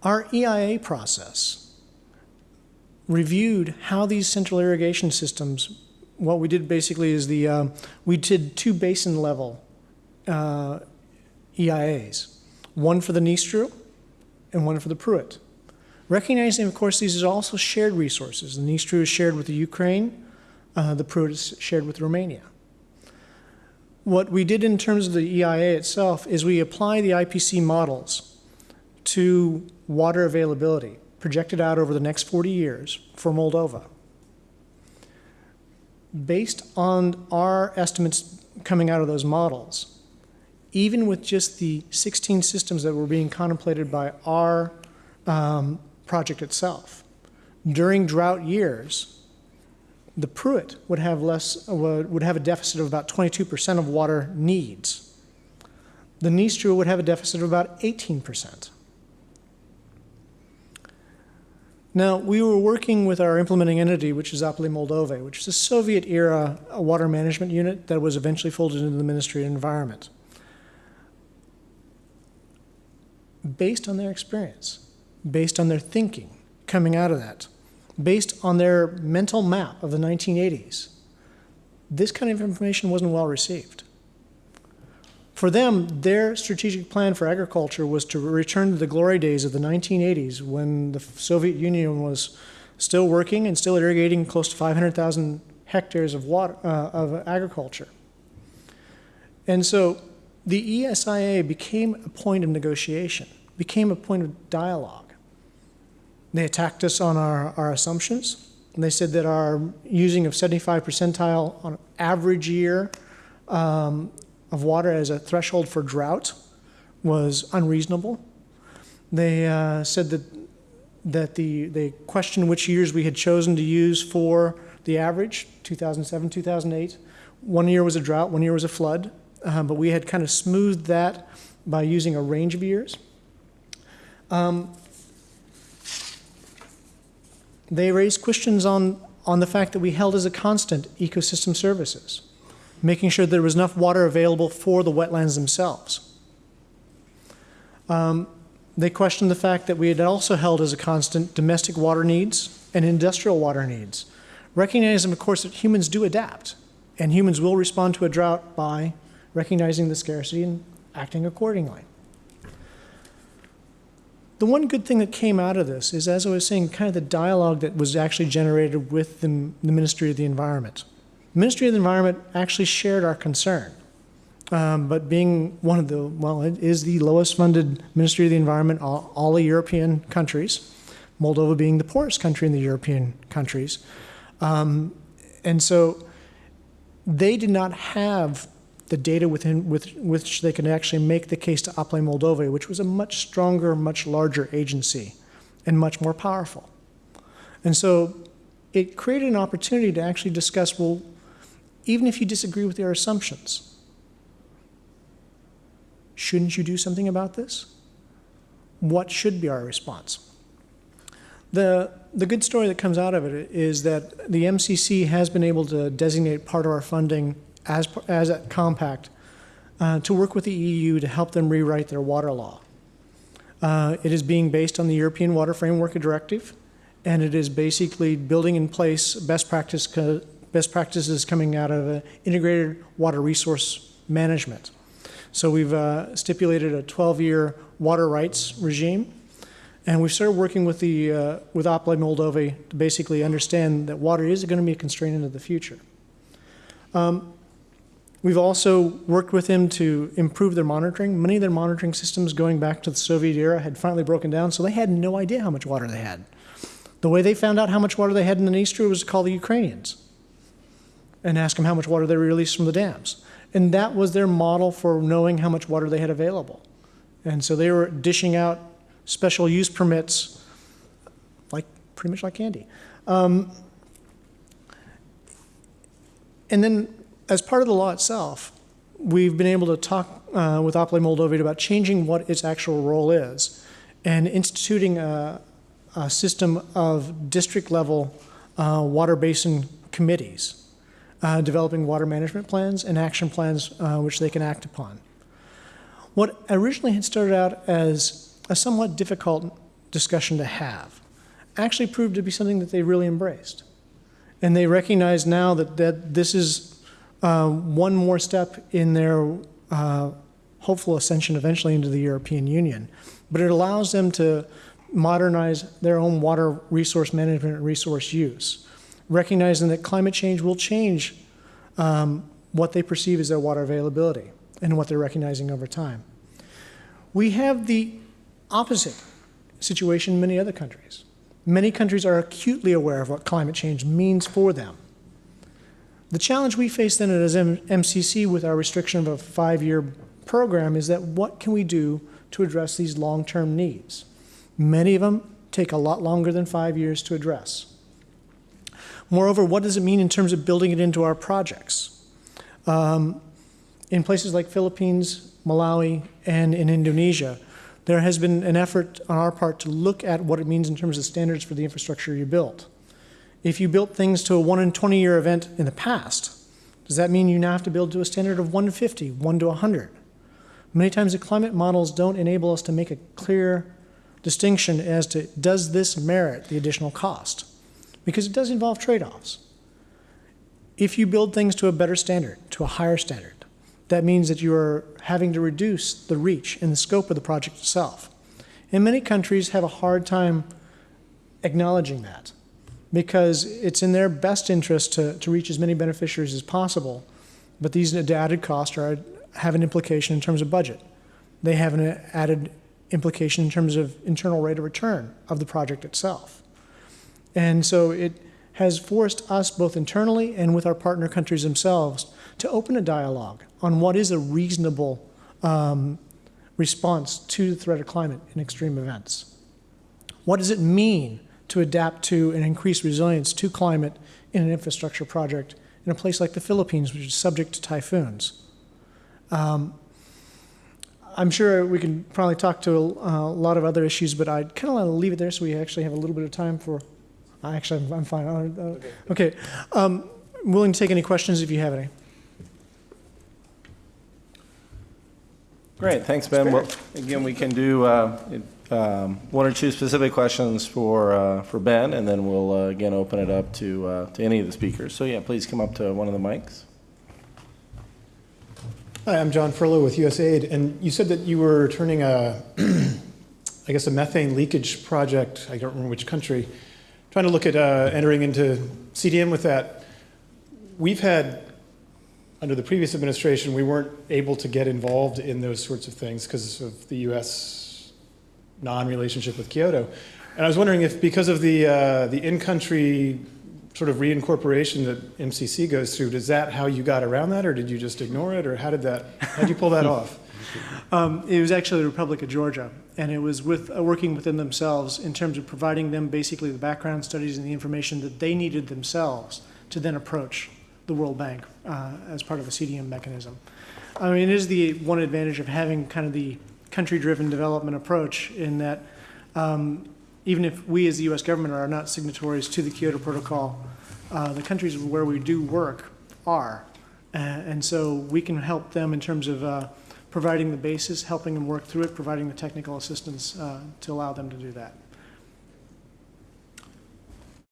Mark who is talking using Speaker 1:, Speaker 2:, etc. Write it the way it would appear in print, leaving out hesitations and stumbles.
Speaker 1: Our EIA process reviewed how these central irrigation systems, what we did basically is we did 2 basin level EIAs, one for the Nistru and one for the Pruitt. Recognizing, of course, these are also shared resources. The Nistru is shared with the Ukraine, the Pruitt is shared with Romania. What we did in terms of the EIA itself is we apply the IPC models to water availability, projected out over the next 40 years for Moldova. Based on our estimates coming out of those models, even with just the 16 systems that were being contemplated by our project itself, during drought years, the Pruitt would have a deficit of about 22% of water needs. The Nistru would have a deficit of about 18%. Now, we were working with our implementing entity, which is Apple Moldova, which is a Soviet-era water management unit that was eventually folded into the Ministry of Environment. Based on their experience, based on their thinking coming out of that, based on their mental map of the 1980s, this kind of information wasn't well received. For them, their strategic plan for agriculture was to return to the glory days of the 1980s when the Soviet Union was still working and still irrigating close to 500,000 hectares of water, of agriculture. And so the ESIA became a point of negotiation, became a point of dialogue. They attacked us on our assumptions. And they said that our using of 75 percentile on an average year of water as a threshold for drought was unreasonable. They said that they questioned which years we had chosen to use for the average, 2007, 2008. One year was a drought, one year was a flood, but we had kind of smoothed that by using a range of years. They raised questions on the fact that we held as a constant ecosystem services, making sure there was enough water available for the wetlands themselves. They questioned the fact that we had also held as a constant domestic water needs and industrial water needs, recognizing, of course, that humans do adapt, and humans will respond to a drought by recognizing the scarcity and acting accordingly. The one good thing that came out of this is, as I was saying, kind of the dialogue that was actually generated with the Ministry of the Environment. The Ministry of the Environment actually shared our concern, but being one of the, well, it is the lowest funded Ministry of the Environment, all the European countries, Moldova being the poorest country in the European countries. And so they did not have the data with which they could actually make the case to Apple Moldova, which was a much stronger, much larger agency and much more powerful. And so it created an opportunity to actually discuss, well, even if you disagree with their assumptions, shouldn't you do something about this? What should be our response? The good story that comes out of it is that the MCC has been able to designate part of our funding as a compact to work with the EU to help them rewrite their water law. It is being based on the European Water Framework Directive, and it is basically building in place best practices coming out of integrated water resource management. So we've stipulated a 12-year water rights regime, and we've started working with Apple Moldova to basically understand that water is going to be a constraint into the future. We've also worked with them to improve their monitoring. Many of their monitoring systems going back to the Soviet era had finally broken down, so they had no idea how much water they had. The way they found out how much water they had in the Dniester was to call the Ukrainians and ask them how much water they released from the dams. And that was their model for knowing how much water they had available. And so they were dishing out special use permits, pretty much like candy. And then, as part of the law itself, we've been able to talk with Apple Moldova about changing what its actual role is and instituting a system of district-level water basin committees, developing water management plans and action plans which they can act upon. What originally had started out as a somewhat difficult discussion to have actually proved to be something that they really embraced. And they recognize now that this is one more step in their hopeful ascension eventually into the European Union. But it allows them to modernize their own water resource management and resource use, recognizing that climate change will change what they perceive as their water availability and what they're recognizing over time. We have the opposite situation in many other countries. Many countries are acutely aware of what climate change means for them. The challenge we face then as MCC with our restriction of a 5-year program is that what can we do to address these long-term needs? Many of them take a lot longer than 5 years to address. Moreover, what does it mean in terms of building it into our projects? In places like Philippines, Malawi, and in Indonesia, there has been an effort on our part to look at what it means in terms of standards for the infrastructure you build. If you built things to a 1 in 20-year event in the past, does that mean you now have to build to a standard of 1 to 50, 1 to 100? Many times the climate models don't enable us to make a clear distinction as to does this merit the additional cost? Because it does involve trade-offs. If you build things to a better standard, to a higher standard, that means that you are having to reduce the reach and the scope of the project itself. And many countries have a hard time acknowledging that because it's in their best interest to reach as many beneficiaries as possible, but these added costs have an implication in terms of budget. They have an added implication in terms of internal rate of return of the project itself. And so it has forced us both internally and with our partner countries themselves to open a dialogue on what is a reasonable response to the threat of climate in extreme events. What does it mean to adapt to and increase resilience to climate in an infrastructure project in a place like the Philippines, which is subject to typhoons? I'm sure we can probably talk to a lot of other issues, but I'd kind of want to leave it there so we actually have a little bit of time for, actually, I'm fine. Okay. Willing to take any questions if you have any.
Speaker 2: Great, thanks, Ben. Well, again, we can do 1 or 2 specific questions for Ben, and then we'll again open it up to any of the speakers. So yeah, please come up to one of the mics.
Speaker 3: Hi, I'm John Furlow with USAID, and you said that you were turning a, I guess, a methane leakage project, I don't remember which country, trying to look at entering into CDM with that. We've had, under the previous administration, we weren't able to get involved in those sorts of things because of the U.S. non-relationship with Kyoto. And I was wondering if, because of the in-country sort of reincorporation that MCC goes through, is that how you got around that, or did you just ignore it, or how'd you pull that off?
Speaker 1: It was actually the Republic of Georgia, and it was with working within themselves in terms of providing them basically the background studies and the information that they needed themselves to then approach the World Bank as part of a CDM mechanism. I mean, it is the one advantage of having kind of the country-driven development approach in that even if we as the U.S. government are not signatories to the Kyoto Protocol, the countries where we do work are. And so we can help them in terms of providing the basis, helping them work through it, providing the technical assistance to allow them to do that.